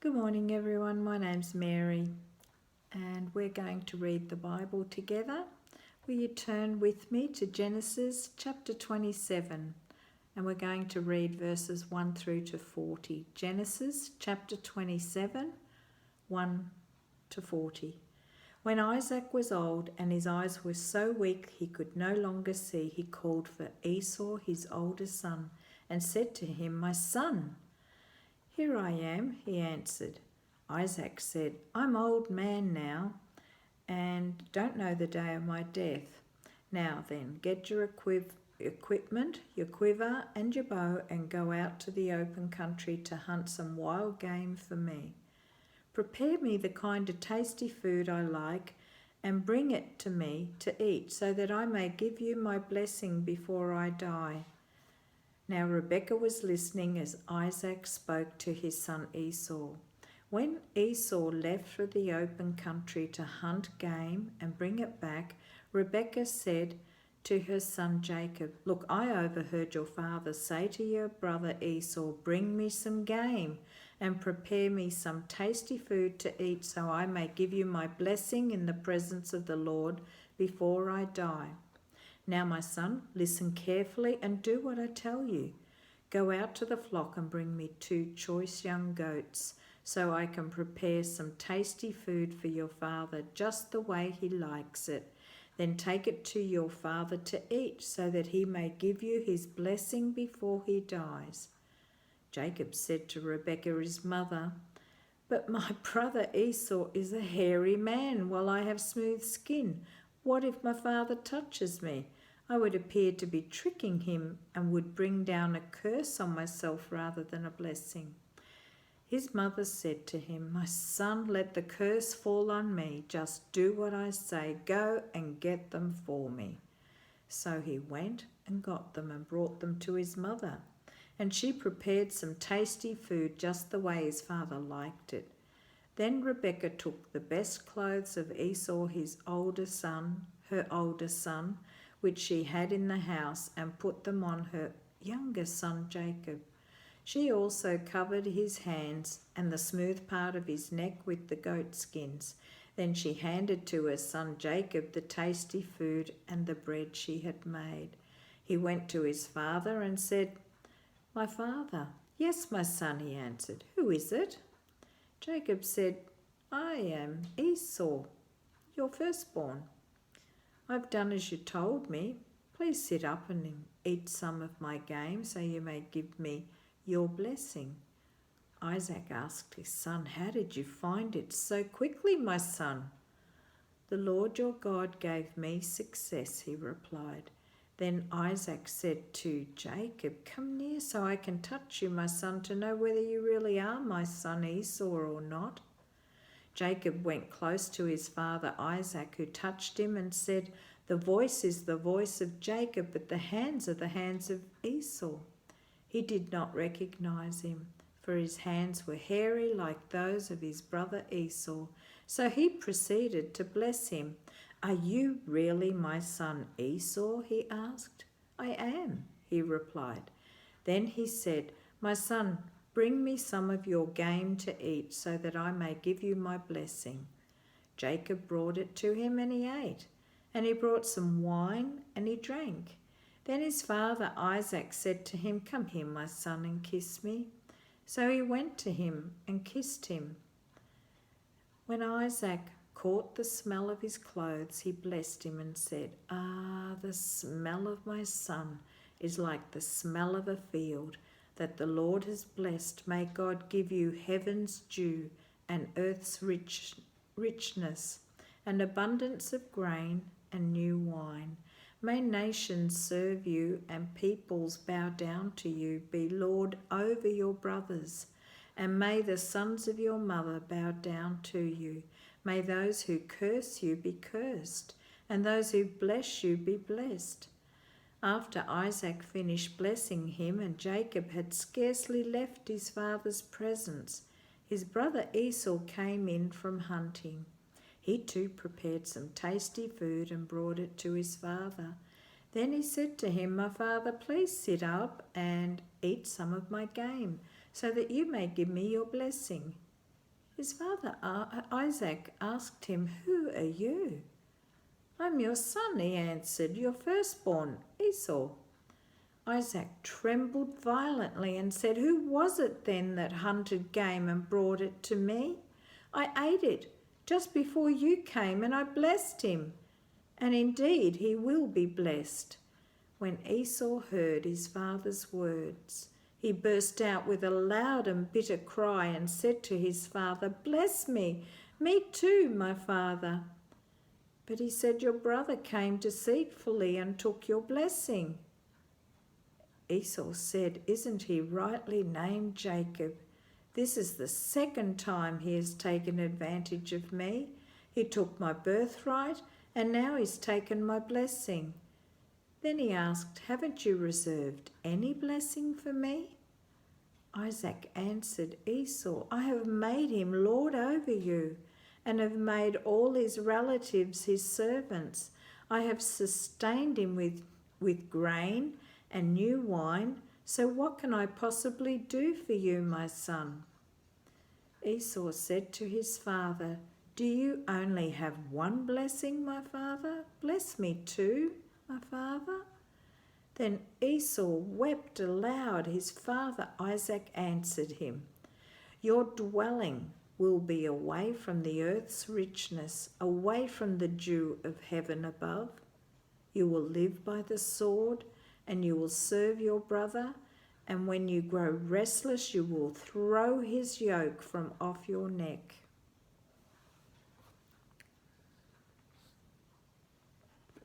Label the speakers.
Speaker 1: Good morning, everyone. My name's Mary, and we're going to read the Bible together. Will you turn with me to Genesis chapter 27, and we're going to read verses 1 through to 40. Genesis chapter 27, 1 to 40. When Isaac was old and his eyes were so weak he could no longer see, he called for Esau, his older son, and said to him, "My son." "Here I am," he answered. Isaac said, "I'm old man now and don't know the day of my death. Now then, get your equipment, your quiver and your bow, and go out to the open country to hunt some wild game for me. Prepare me the kind of tasty food I like and bring it to me to eat so that I may give you my blessing before I die." Now Rebekah was listening as Isaac spoke to his son Esau. When Esau left for the open country to hunt game and bring it back, Rebekah said to her son Jacob, "Look, I overheard your father say to your brother Esau, 'Bring me some game and prepare me some tasty food to eat so I may give you my blessing in the presence of the Lord before I die.' Now, my son, listen carefully and do what I tell you. Go out to the flock and bring me 2 choice young goats, so I can prepare some tasty food for your father, just the way he likes it. Then take it to your father to eat, so that he may give you his blessing before he dies." Jacob said to Rebekah his mother, "But my brother Esau is a hairy man, while I have smooth skin. What if my father touches me? I would appear to be tricking him and would bring down a curse on myself rather than a blessing." His mother said to him, "My son, let the curse fall on me. Just do what I say. Go and get them for me." So he went and got them and brought them to his mother. And she prepared some tasty food just the way his father liked it. Then Rebekah took the best clothes of Esau, her older son, which she had in the house, and put them on her younger son Jacob. She also covered his hands and the smooth part of his neck with the goat skins. Then she handed to her son Jacob the tasty food and the bread she had made. He went to his father and said, "My father." "Yes, my son," he answered. "Who is it?" Jacob said, "I am Esau, your firstborn. I've done as you told me. Please sit up and eat some of my game so you may give me your blessing." Isaac asked his son, "How did you find it so quickly, my son?" "The Lord your God gave me success," he replied. Then Isaac said to Jacob, "Come near so I can touch you, my son, to know whether you really are my son Esau or not." Jacob went close to his father Isaac, who touched him and said, "The voice is the voice of Jacob, but the hands are the hands of Esau." He did not recognize him, for his hands were hairy like those of his brother Esau. So he proceeded to bless him. "Are you really my son Esau?" he asked. "I am," he replied. Then he said, "My son, bring me some of your game to eat so that I may give you my blessing." Jacob brought it to him and he ate, and he brought some wine and he drank. Then his father Isaac said to him, "Come here, my son, and kiss me." So he went to him and kissed him. When Isaac caught the smell of his clothes, he blessed him and said, "Ah, the smell of my son is like the smell of a field that the Lord has blessed. May God give you heaven's dew and earth's richness, and abundance of grain and new wine. May nations serve you and peoples bow down to you. Be Lord over your brothers, and may the sons of your mother bow down to you. May those who curse you be cursed, and those who bless you be blessed." After Isaac finished blessing him, and Jacob had scarcely left his father's presence, his brother Esau came in from hunting. He too prepared some tasty food and brought it to his father. Then he said to him, "My father, please sit up and eat some of my game, so that you may give me your blessing." His father Isaac asked him, "Who are you?" "I'm your son," he answered, "your firstborn, Esau." Isaac trembled violently and said, "Who was it then that hunted game and brought it to me? I ate it just before you came, and I blessed him. And indeed he will be blessed." When Esau heard his father's words, he burst out with a loud and bitter cry and said to his father, "Bless me too, my father." But he said, "Your brother came deceitfully and took your blessing." Esau said, "Isn't he rightly named Jacob? This is the second time he has taken advantage of me. He took my birthright, and now he's taken my blessing." Then he asked, "Haven't you reserved any blessing for me?" Isaac answered Esau, "I have made him lord over you, and have made all his relatives his servants. I have sustained him with grain and new wine, so what can I possibly do for you, my son?" Esau said to his father, "Do you only have one blessing, my father? Bless me too, my father." Then Esau wept aloud. His father Isaac answered him, "Your dwelling will be away from the earth's richness, away from the dew of heaven above. You will live by the sword, and you will serve your brother, and when you grow restless you will throw his yoke from off your neck."